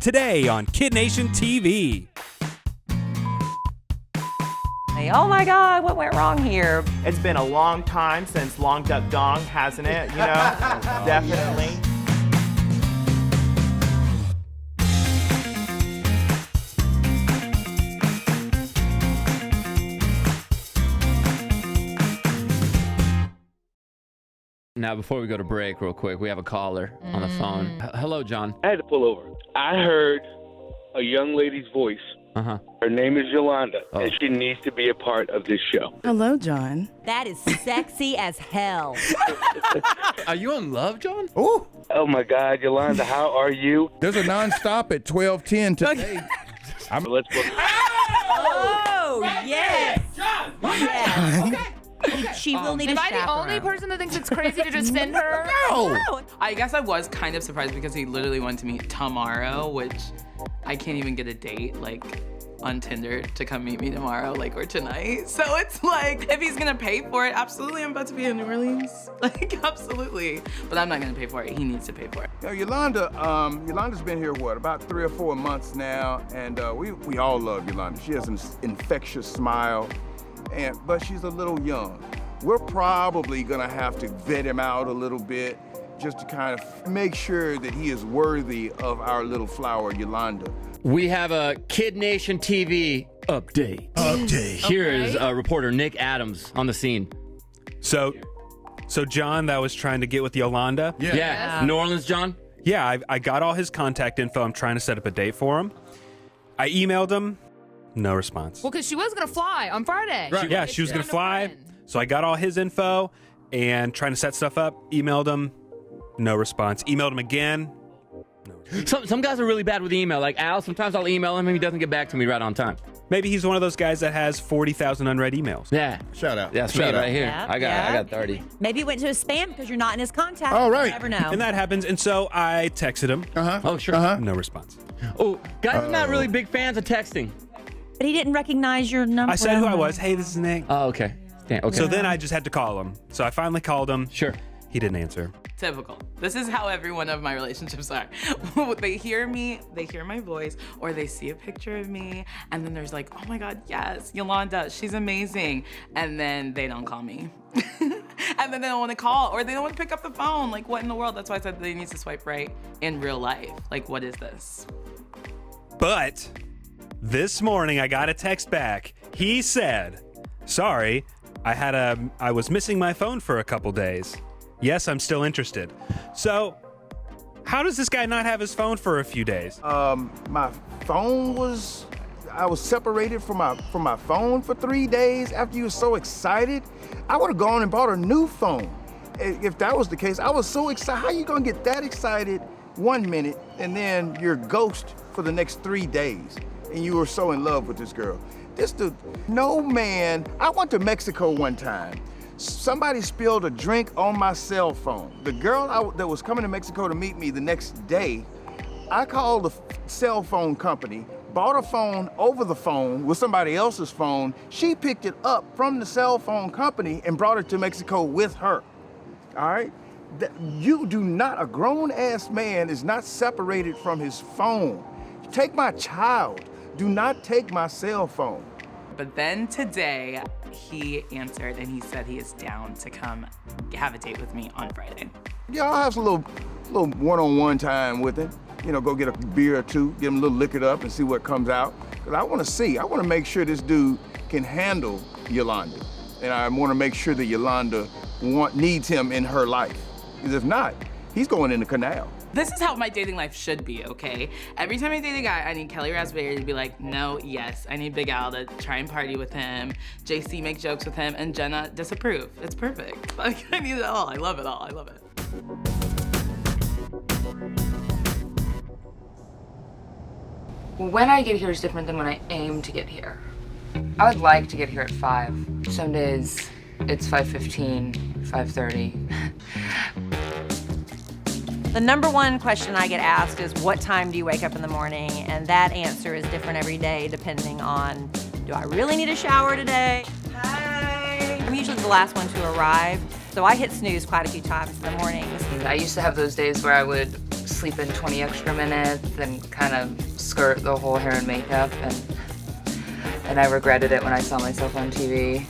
today on KiddNation TV. Oh my God, what went wrong here? It's been a long time since Long Duck Dong, hasn't it? You know, definitely. Now, before we go to break real quick, we have a caller on the phone. Hello, John. I had to pull over. I heard a young lady's voice. Uh-huh. Her name is Yolanda, and she needs to be a part of this show. Hello, John. That is sexy as hell. Are you in love, John? Ooh, Oh, my God, Yolanda, how are you? there's a nonstop at 12:10 today. Let's go. Oh, yes. Yes. She will need a Am I the chaperone. only person that thinks it's crazy to just send her? No. I guess I was kind of surprised because he literally wanted to meet tomorrow, which I can't even get a date, like, on Tinder to come meet me tomorrow, like, or tonight. So it's like, if he's gonna pay for it, absolutely, I'm about to be in New Orleans. Like, absolutely. But I'm not gonna pay for it. He needs to pay for it. Now, Yolanda's been here, about 3 or 4 months now, and we all love Yolanda. She has an infectious smile, but she's a little young. We're probably gonna have to vet him out a little bit just to kind of make sure that he is worthy of our little flower, Yolanda. We have a KiddNation TV update. Here's reporter Nick Adams on the scene. So John that was trying to get with Yolanda? Yeah. New Orleans, John? Yeah, I got all his contact info. I'm trying to set up a date for him. I emailed him. No response. Well, because she was gonna fly on Friday. Right. Yeah, she was going to fly. So I got all his info and trying to set stuff up. Emailed him. No response. Emailed him again. Some guys are really bad with email. Like Al, sometimes I'll email him and he doesn't get back to me right on time. Maybe he's one of those guys that has 40,000 unread emails. Yeah. Shout out. That's me Shout out. right here. Yep, I got 30. Maybe it went to his spam because you're not in his contact. All right. You never know. And that happens. And so I texted him. Oh, sure. No response. Oh, guys are not really big fans of texting. But he didn't recognize your number. I said who I was. Hey, this is Nick. Oh, okay. Damn, okay. So then I just had to call him. So I finally called him. Sure. He didn't answer. Typical. This is how every one of my relationships are. They hear me, they hear my voice, or they see a picture of me, and then there's like, oh my God, yes, Yolanda, she's amazing. And then they don't call me. And then they don't want to call, or they don't want to pick up the phone. Like, what in the world? That's why I said they need to swipe right in real life. Like, what is this? But this morning I got a text back. He said, sorry, I was missing my phone for a couple days. Yes, I'm still interested. So, how does this guy not have his phone for a few days? My phone I was separated from my phone for 3 days after you were so excited. I would have gone and bought a new phone. If that was the case, I was so excited. How you gonna get that excited 1 minute and then you're ghost for the next 3 days and you were so in love with this girl? No man, I went to Mexico one time. Somebody spilled a drink on my cell phone. The girl that was coming to Mexico to meet me the next day, I called the cell phone company, bought a phone over the phone with somebody else's phone. She picked it up from the cell phone company and brought it to Mexico with her. All right? A grown-ass man is not separated from his phone. Take my child. Do not take my cell phone. But then today, he answered and he said he is down to come have a date with me on Friday. Yeah, I'll have some little one-on-one time with him. You know, go get a beer or two, get him a little liquored up and see what comes out. Because I want to make sure this dude can handle Yolanda. And I want to make sure that Yolanda needs him in her life. Because if not, he's going in the canal. This is how my dating life should be, okay? Every time I date a guy, I need Kelly Raspberry to be like, no, yes. I need Big Al to try and party with him, JC make jokes with him, and Jenna disapprove. It's perfect. Like, I need it all. I love it all. I love it. When I get here is different than when I aim to get here. I would like to get here at 5. Some days it's 5:15, 5:30. The number one question I get asked is, what time do you wake up in the morning? And that answer is different every day depending on, do I really need a shower today? Hi. I'm usually the last one to arrive, so I hit snooze quite a few times in the mornings. I used to have those days where I would sleep in 20 extra minutes and kind of skirt the whole hair and makeup, and I regretted it when I saw myself on TV.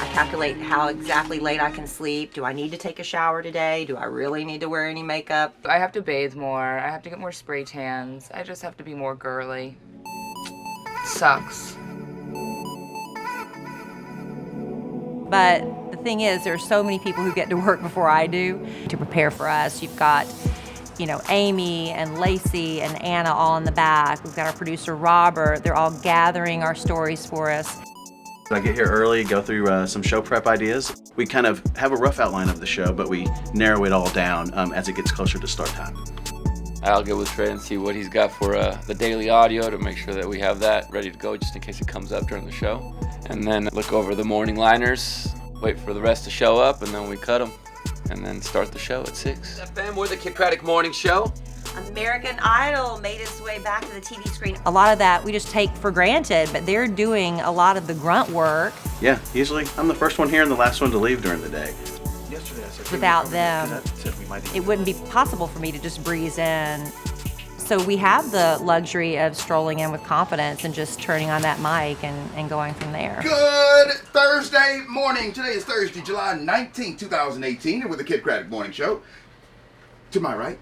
I calculate how exactly late I can sleep. Do I need to take a shower today? Do I really need to wear any makeup? I have to bathe more. I have to get more spray tans. I just have to be more girly. It sucks. But the thing is, there's so many people who get to work before I do to prepare for us. You've got, Amy and Lacey and Anna all in the back. We've got our producer, Robert. They're all gathering our stories for us. I get here early, go through some show prep ideas. We kind of have a rough outline of the show, but we narrow it all down as it gets closer to start time. I'll get with Trey and see what he's got for the daily audio to make sure that we have that ready to go just in case it comes up during the show. And then look over the morning liners, wait for the rest to show up, and then we cut them. And then start the show at 6. FM, we're the Kid Craddock Morning Show. American Idol made its way back to the TV screen. A lot of that we just take for granted, but they're doing a lot of the grunt work. Yeah, usually I'm the first one here and the last one to leave during the day. Without them, it wouldn't be possible for me to just breeze in. So we have the luxury of strolling in with confidence and just turning on that mic and going from there. Good Thursday morning. Today is Thursday, July 19, 2018, and with the Kid Craddock Morning Show. To my right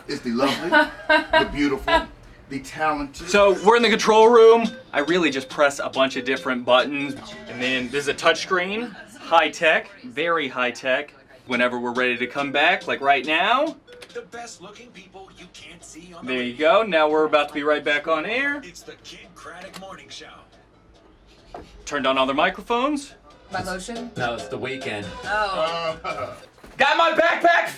is the lovely, the beautiful, the talented. So we're in the control room. I really just press a bunch of different buttons. And then there's a touch screen, high tech, very high tech. Whenever we're ready to come back, like right now. The best looking people you can't see on There you go. Now we're about to be right back on air. It's the Kid Craddock Morning Show. Turned on all their microphones. My lotion? No, it's the weekend. Oh. Got my backpack!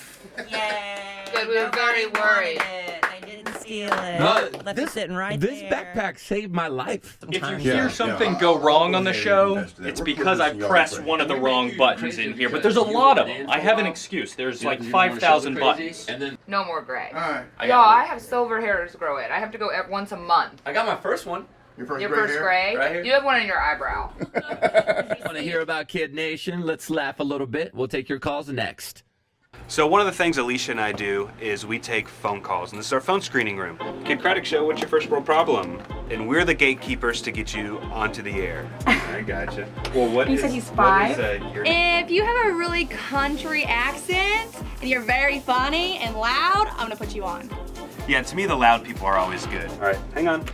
Yay! Good, we were very worried. They didn't steal it. No, Left it sitting right This there. backpack saved my life. If you hear something go wrong on the show, it's because I pressed one of the wrong buttons in here. But there's a lot of them. I have an excuse. There's like 5,000 buttons. No more gray. Alright. Y'all, I have silver hair to grow it. I have to go once a month. I got my first one. Your first Your gray first hair? gray? Right here. You have one in your eyebrow. Want to hear about Kid Nation? Let's laugh a little bit. We'll take your calls next. So one of the things Alicia and I do is we take phone calls, and this is our phone screening room. Kid Craddock Show, what's your first world problem? And we're the gatekeepers to get you onto the air. I gotcha. Well, what You is, said he's what is, 5? your... If you have a really country accent and you're very funny and loud, I'm gonna put you on. Yeah, to me the loud people are always good. All right, hang on.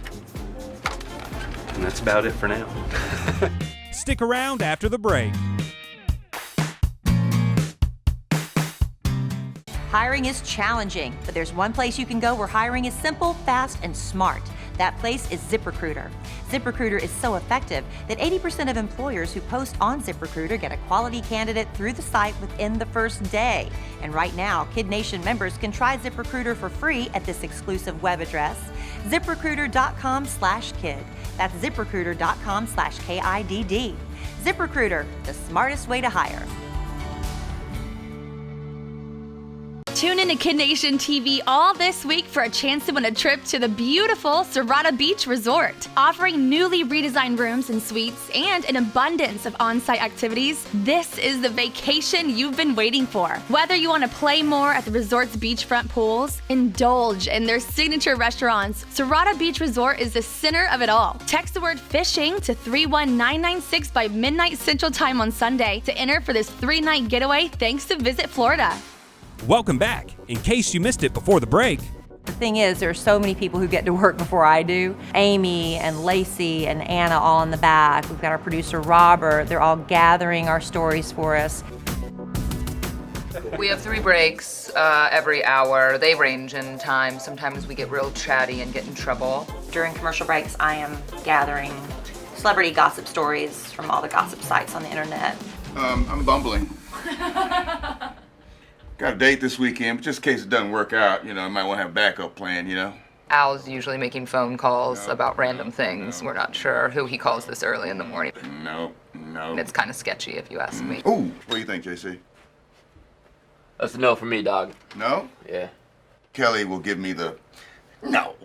And that's about it for now. Stick around after the break. Hiring is challenging, but there's one place you can go where hiring is simple, fast, and smart. That place is ZipRecruiter. ZipRecruiter is so effective that 80% of employers who post on ZipRecruiter get a quality candidate through the site within the first day. And right now, Kid Nation members can try ZipRecruiter for free at this exclusive web address, ZipRecruiter.com/kid. That's ZipRecruiter.com/KIDD. ZipRecruiter, the smartest way to hire. Tune in to KiddNation TV all this week for a chance to win a trip to the beautiful Serrata Beach Resort. Offering newly redesigned rooms and suites and an abundance of on-site activities, this is the vacation you've been waiting for. Whether you want to play more at the resort's beachfront pools, indulge in their signature restaurants, Serrata Beach Resort is the center of it all. Text the word fishing to 31996 by midnight Central Time on Sunday to enter for this 3-night getaway thanks to Visit Florida. Welcome back. In case you missed it before the break, The thing is, there's so many people who get to work before I do. Amy and Lacey and Anna all in the back. We've got our producer, Robert. They're all gathering our stories for us. We have 3 breaks every hour. They range in time. Sometimes we get real chatty and get in trouble. During commercial breaks, I am gathering celebrity gossip stories from all the gossip sites on the internet. I'm bumbling. Got a date this weekend, but just in case it doesn't work out, I might want to have a backup plan, Al's usually making phone calls about random things. We're not sure who he calls this early in the morning. No. It's kind of sketchy if you ask me. Ooh, what do you think, JC? That's a no for me, dog. No? Yeah. Kelly will give me the, no,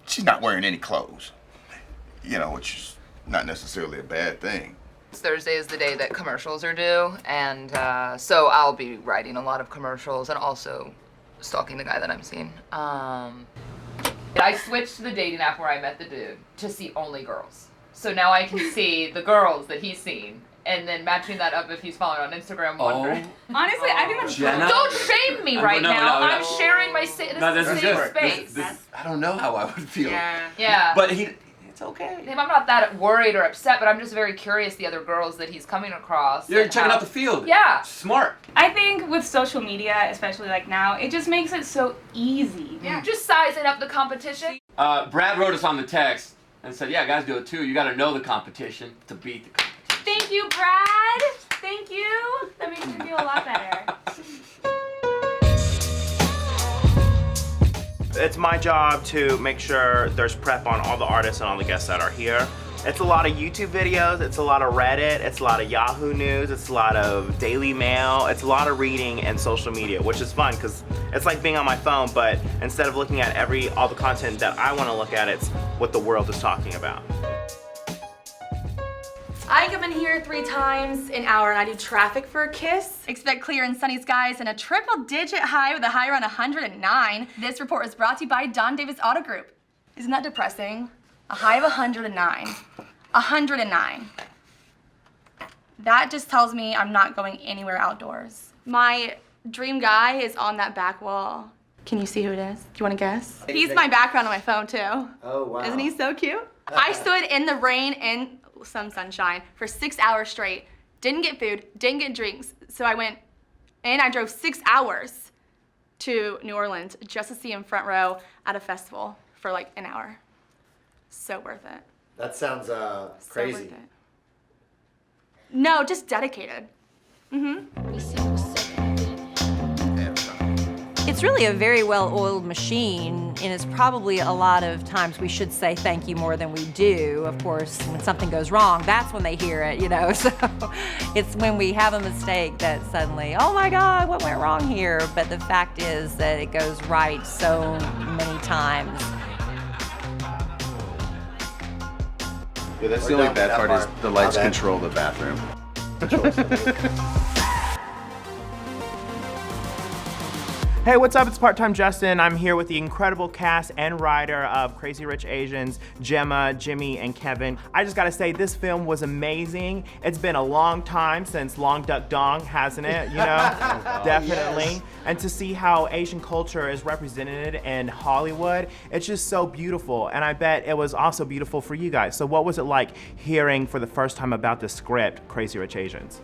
she's not wearing any clothes. Which is not necessarily a bad thing. Thursday is the day that commercials are due, and so I'll be writing a lot of commercials and also stalking the guy that I'm seeing. I switched to the dating app where I met the dude to see only girls. So now I can see the girls that he's seen, and then matching that up if he's following on Instagram. Wondering. Honestly, I think that's Jenna? Don't shame me right now. No. I'm sharing my this is safe space. I don't know how I would feel. Yeah. But it's okay. I'm not that worried or upset, but I'm just very curious the other girls that he's coming across. You're checking out the field. Yeah. Smart. I think with social media, especially like now, it just makes it so easy. Yeah. Just sizing up the competition. Brad wrote us on the text and said, yeah, guys do it too. You got to know the competition to beat the competition. Thank you, Brad. Thank you. That makes me feel a lot better. It's my job to make sure there's prep on all the artists and all the guests that are here. It's a lot of YouTube videos, it's a lot of Reddit, it's a lot of Yahoo News, it's a lot of Daily Mail, it's a lot of reading and social media, which is fun because it's like being on my phone, but instead of looking at all the content that I want to look at, it's what the world is talking about. I come in here 3 times an hour and I do traffic for a kiss. Expect clear and sunny skies and a triple-digit high with a high around 109. This report is brought to you by Don Davis Auto Group. Isn't that depressing? A high of 109. 109. That just tells me I'm not going anywhere outdoors. My dream guy is on that back wall. Can you see who it is? Do you want to guess? He's my background on my phone too. Oh, wow. Isn't he so cute? I stood in the rain and some sunshine for 6 hours straight. Didn't get food, didn't get drinks. So I went and I drove 6 hours to New Orleans just to see him front row at a festival for like an hour. So worth it. That sounds crazy. So worth it. No, just dedicated. It's really a very well-oiled machine, and it's probably a lot of times we should say thank you more than we do. Of course, when something goes wrong, that's when they hear it, you know. So it's when we have a mistake that suddenly, oh my God, what went wrong here? But the fact is that it goes right so many times. Yeah, that's the only bad part is the lights control the bathroom. Hey, what's up? It's Part-Time Justin. I'm here with the incredible cast and writer of Crazy Rich Asians, Gemma, Jimmy, and Kevin. I just gotta say, this film was amazing. It's been a long time since Long Duck Dong, hasn't it? You know, definitely. Yes. And to see how Asian culture is represented in Hollywood, it's just so beautiful. And I bet it was also beautiful for you guys. So what was it like hearing for the first time about the script, Crazy Rich Asians?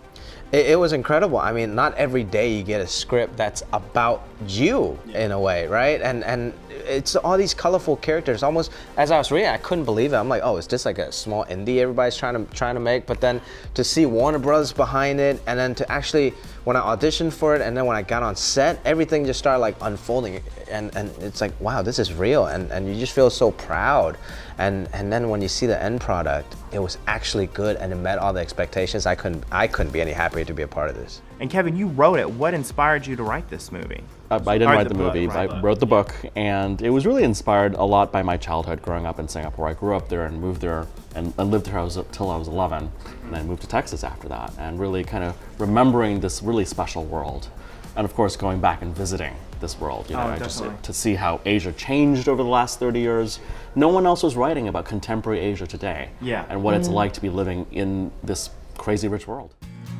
It was incredible. I mean, not every day you get a script that's about you in a way, right? And it's all these colorful characters. Almost as I was reading, I couldn't believe it. I'm like, oh, is this like a small indie everybody's trying to make? But then to see Warner Brothers behind it, and then to actually when I auditioned for it, and then when I got on set, everything just started like unfolding, and it's like, wow, this is real, and you just feel so proud. And then when you see the end product, it was actually good and it met all the expectations. I couldn't be any happier to be a part of this. And Kevin, you wrote it. What inspired you to write this movie? I didn't write the movie, but I wrote the book, and it was really inspired a lot by my childhood growing up in Singapore. I grew up there and moved there and lived there till I was 11, and then moved to Texas after that, and really kind of remembering this really special world. And of course, going back and visiting this world, you know, to see how Asia changed over the last 30 years. No one else was writing about contemporary Asia today, and what it's like to be living in this crazy rich world.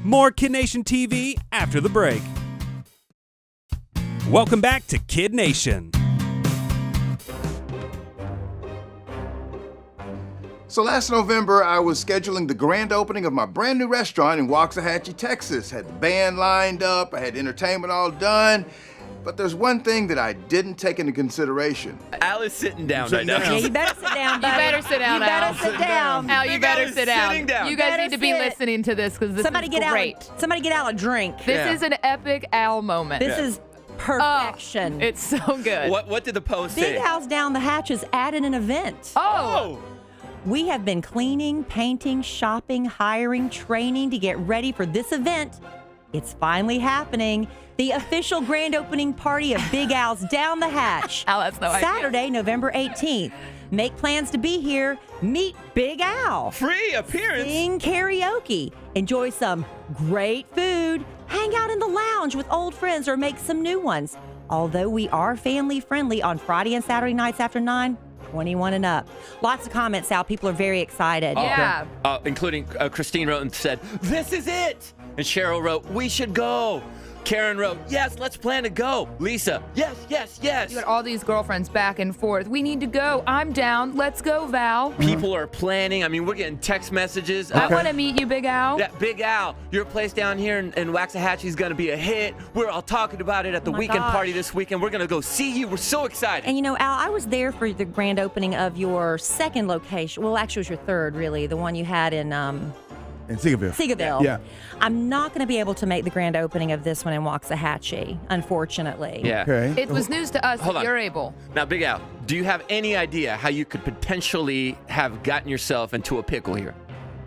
More KiddNation TV after the break. Welcome back to Kid Nation. So last November, I was scheduling the grand opening of my brand new restaurant in Waxahachie, Texas. Had the band lined up, I had entertainment all done. But there's one thing that I didn't take into consideration. Al is sitting down right now. Yeah, you better sit down, buddy. You better sit down, You better sit down. Al, you better sit down. You guys better need to be sit. listening to this because this is great. Somebody get Al a drink. This is an epic Al moment. This is perfection. Oh, it's so good. What did the post Big say? Al's Down the Hatch has added an event. Oh. We have been cleaning, painting, shopping, hiring, training to get ready for this event It's finally happening. The official grand opening party of Big Al's Down the Hatch. Al has no idea. Saturday, November 18th. Make plans to be here. Meet Big Al. Free appearance. Sing karaoke. Enjoy some great food. Hang out in the lounge with old friends or make some new ones. Although we are family friendly on Friday and Saturday nights after 9, 21 and up. Lots of comments out. People are very excited. Yeah. Including Christine wrote and said, "This is it." And Cheryl wrote, "We should go." Karen wrote, "Yes, let's plan to go." Lisa, "Yes, yes, yes." You got all these girlfriends back and forth. "We need to go. I'm down. Let's go, Val." People are planning. I mean, we're getting text messages. I want to meet you, Big Al. Yeah, Big Al, your place down here in Waxahachie is going to be a hit. We're all talking about it at the weekend party this weekend. We're going to go see you. We're so excited. And you know, Al, I was there for the grand opening of your second location. Well, actually, it was your third, really. The one you had in Seagoville. Seagoville. Yeah. I'm not going to be able to make the grand opening of this one in Waxahachie, unfortunately. Yeah. Okay. It was news to us Hold that on. you're able. Now, Big Al, do you have any idea how you could potentially have gotten yourself into a pickle here?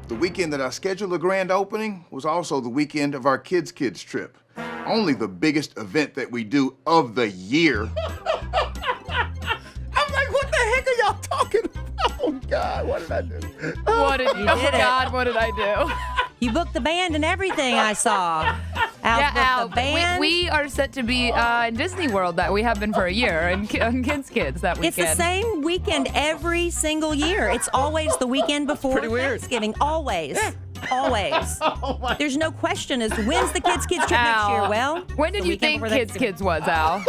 The weekend that I scheduled the grand opening was also the weekend of our kids trip. Only the biggest event that we do of the year. I'm like, what the heck are y'all talking about? Oh, God, what did I do? What did you did it. God, what did I do? You booked the band and everything, I saw. Al's booked Al, the band. we are set to be in Disney World that we have been for a year, and Kids that weekend. It's the same weekend every single year. It's always the weekend before pretty weird. Thanksgiving. Always. Always. There's no question as to when's the kids trip next year. Well, when did the you weekend think before Kids was, Al?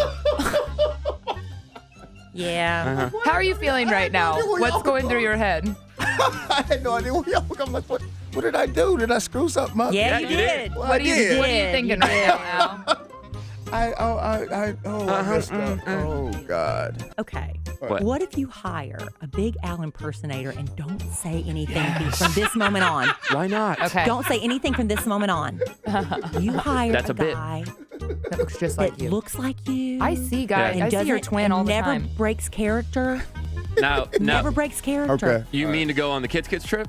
Yeah. How are you feeling right now? What's going through your head? I had no idea where y'all were. I'm like, what did I do? Did I screw something up? Yeah, you did. Well, What I are you did. thinking right now, Al? I messed up. Oh, God. Okay. What? What if you hire a Big Al impersonator and don't say anything from this moment on? Why not? Okay. Don't say anything from this moment on. You hire That's a bit. guy That looks just that like you. looks like you. I see, guys. and I see your doesn't- twin and all the never time. breaks character. Now, Never breaks character. Okay. you mean to go on the Kids trip?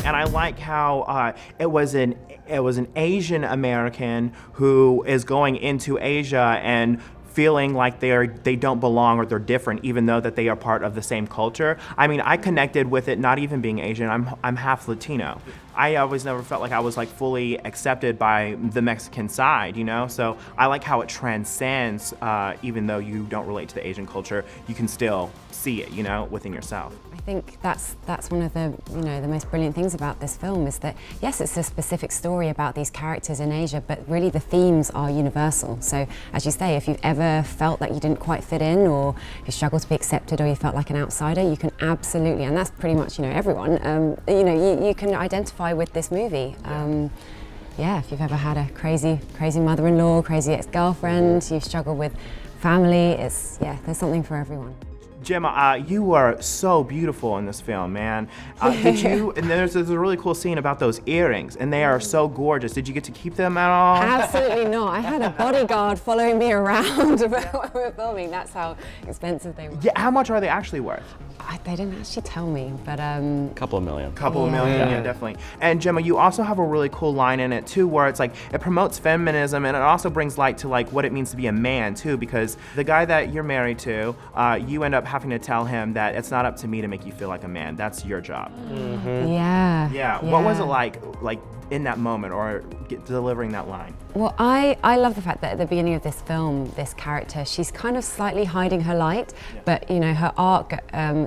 And I like how it was an Asian American who is going into Asia and feeling like they don't belong or they're different, even though that they are part of the same culture. I mean, I connected with it not even being Asian. I'm half Latino. I always never felt like I was like fully accepted by the Mexican side, you know? So I like how it transcends, even though you don't relate to the Asian culture, you can still see it, you know, within yourself. I think that's one of the the most brilliant things about this film is that yes, it's a specific story about these characters in Asia, but really the themes are universal. So as you say, if you've ever felt like you didn't quite fit in, or you struggled to be accepted, or you felt like an outsider, you can absolutely, and that's pretty much everyone. You can identify with this movie. Yeah, if you've ever had a crazy mother-in-law, crazy ex-girlfriend, you've struggled with family, there's something for everyone. Gemma, you were so beautiful in this film, man. Did you? And there's a really cool scene about those earrings, and they are so gorgeous. Did you get to keep them at all? Absolutely not. I had a bodyguard following me around when we were filming. That's how expensive they were. Yeah. How much are they actually worth? They didn't actually tell me, but Couple of million. Couple of million, yeah, definitely. And Gemma, you also have a really cool line in it too, where it's like it promotes feminism, and it also brings light to like what it means to be a man too, because the guy that you're married to, you end up having to tell him that it's not up to me to make you feel like a man. That's your job. Yeah. Yeah. What was it like in that moment, or delivering that line? Well, I love the fact that at the beginning of this film, this character, she's kind of slightly hiding her light, but her arc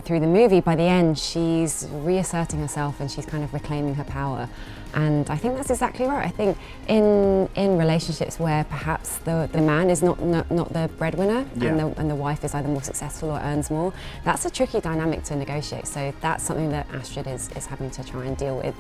through the movie, by the end, she's reasserting herself and she's kind of reclaiming her power. And I think that's exactly right. I think in relationships where perhaps the man is not the breadwinner, and the wife is either more successful or earns more, that's a tricky dynamic to negotiate. So that's something that Astrid is having to try and deal with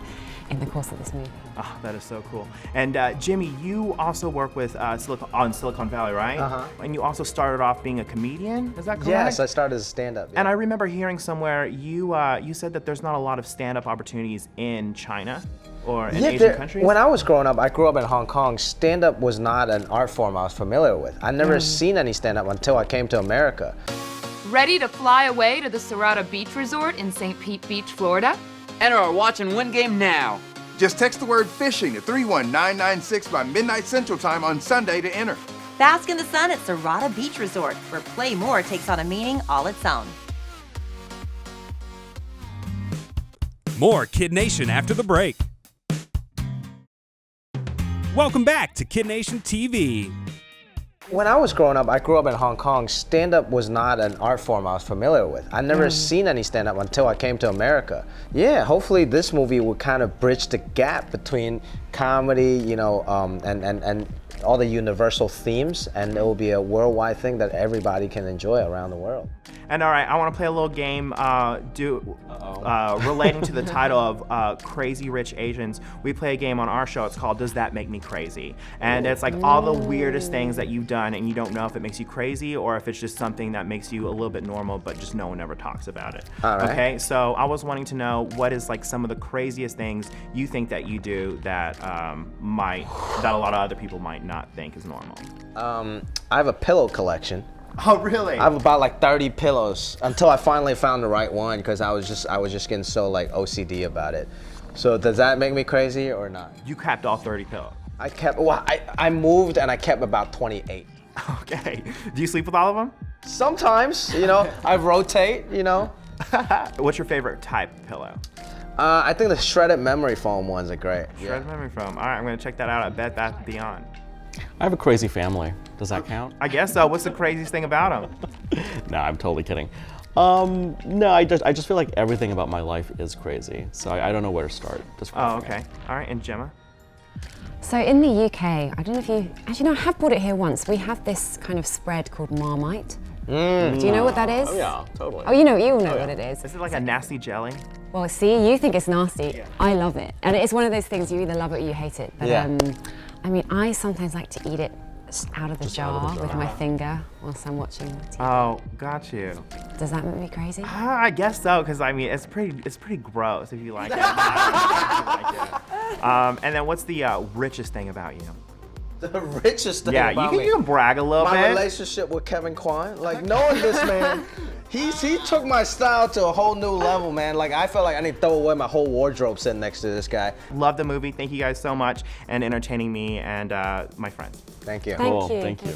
in the course of this movie. Oh, that is so cool. And Jimmy, you also work with Silicon Valley, right? Uh-huh. And you also started off being a comedian, is that correct? Yes, I started as a stand-up. Yeah. And I remember hearing somewhere you said that there's not a lot of stand-up opportunities in China or in Asian countries? When I was growing up, I grew up in Hong Kong. Stand-up was not an art form I was familiar with. I never seen any stand-up until I came to America. Ready to fly away to the Serrata Beach Resort in St. Pete Beach, Florida? Enter our watch and win game now. Just text the word fishing to 31996 by midnight Central Time on Sunday to enter. Bask in the sun at Serrata Beach Resort, where play more takes on a meaning all its own. More Kid Nation after the break. Welcome back to Kid Nation TV. When I was growing up, I grew up in Hong Kong. Stand-up was not an art form I was familiar with. I never seen any stand-up until I came to America. Yeah, hopefully this movie will kind of bridge the gap between comedy, you know, and all the universal themes, and it will be a worldwide thing that everybody can enjoy around the world. And all right, I want to play a little game relating to the title of Crazy Rich Asians. We play a game on our show. It's called Does That Make Me Crazy? And it's like all the weirdest things that you've done, and you don't know if it makes you crazy or if it's just something that makes you a little bit normal, but just no one ever talks about it. All right. Okay, so I was wanting to know what is like some of the craziest things you think that you do that that a lot of other people might not think is normal. I have a pillow collection. Oh, really? I have about like 30 pillows until I finally found the right one, because I was just getting so like OCD about it. So does that make me crazy or not? You kept all 30 pillows. I moved and I kept about 28. Okay. Do you sleep with all of them? Sometimes, you know, I rotate, you know. What's your favorite type of pillow? I think the shredded memory foam ones are great. Shredded memory foam. All right, I'm gonna check that out at Bed Bath & Beyond. I have a crazy family. Does that count? I guess so. What's the craziest thing about them? No, I'm totally kidding. No, I just feel like everything about my life is crazy. So I don't know where to start. Oh, okay. All right, and Gemma? So in the UK, I don't know if you, actually no, I have brought it here once. We have this kind of spread called Marmite. Do you know what that is? Oh yeah, totally. Oh, you all know what it is. Is it like a nasty jelly? Well, see, you think it's nasty. Yeah. I love it. And it's one of those things, you either love it or you hate it. But I mean, I sometimes like to eat it out of the jar with my finger whilst I'm watching TV. Oh, got you. Does that make me crazy? I guess so, because I mean, it's pretty gross if you like it. And then what's the richest thing about you? The richest thing about me? me. You can brag a little bit. My relationship with Kevin Kwan. Like, knowing this man, he took my style to a whole new level, man. Like, I felt like I need to throw away my whole wardrobe sitting next to this guy. Love the movie. Thank you guys so much and entertaining me and my friends. Thank you. Thank cool. you. Thank you.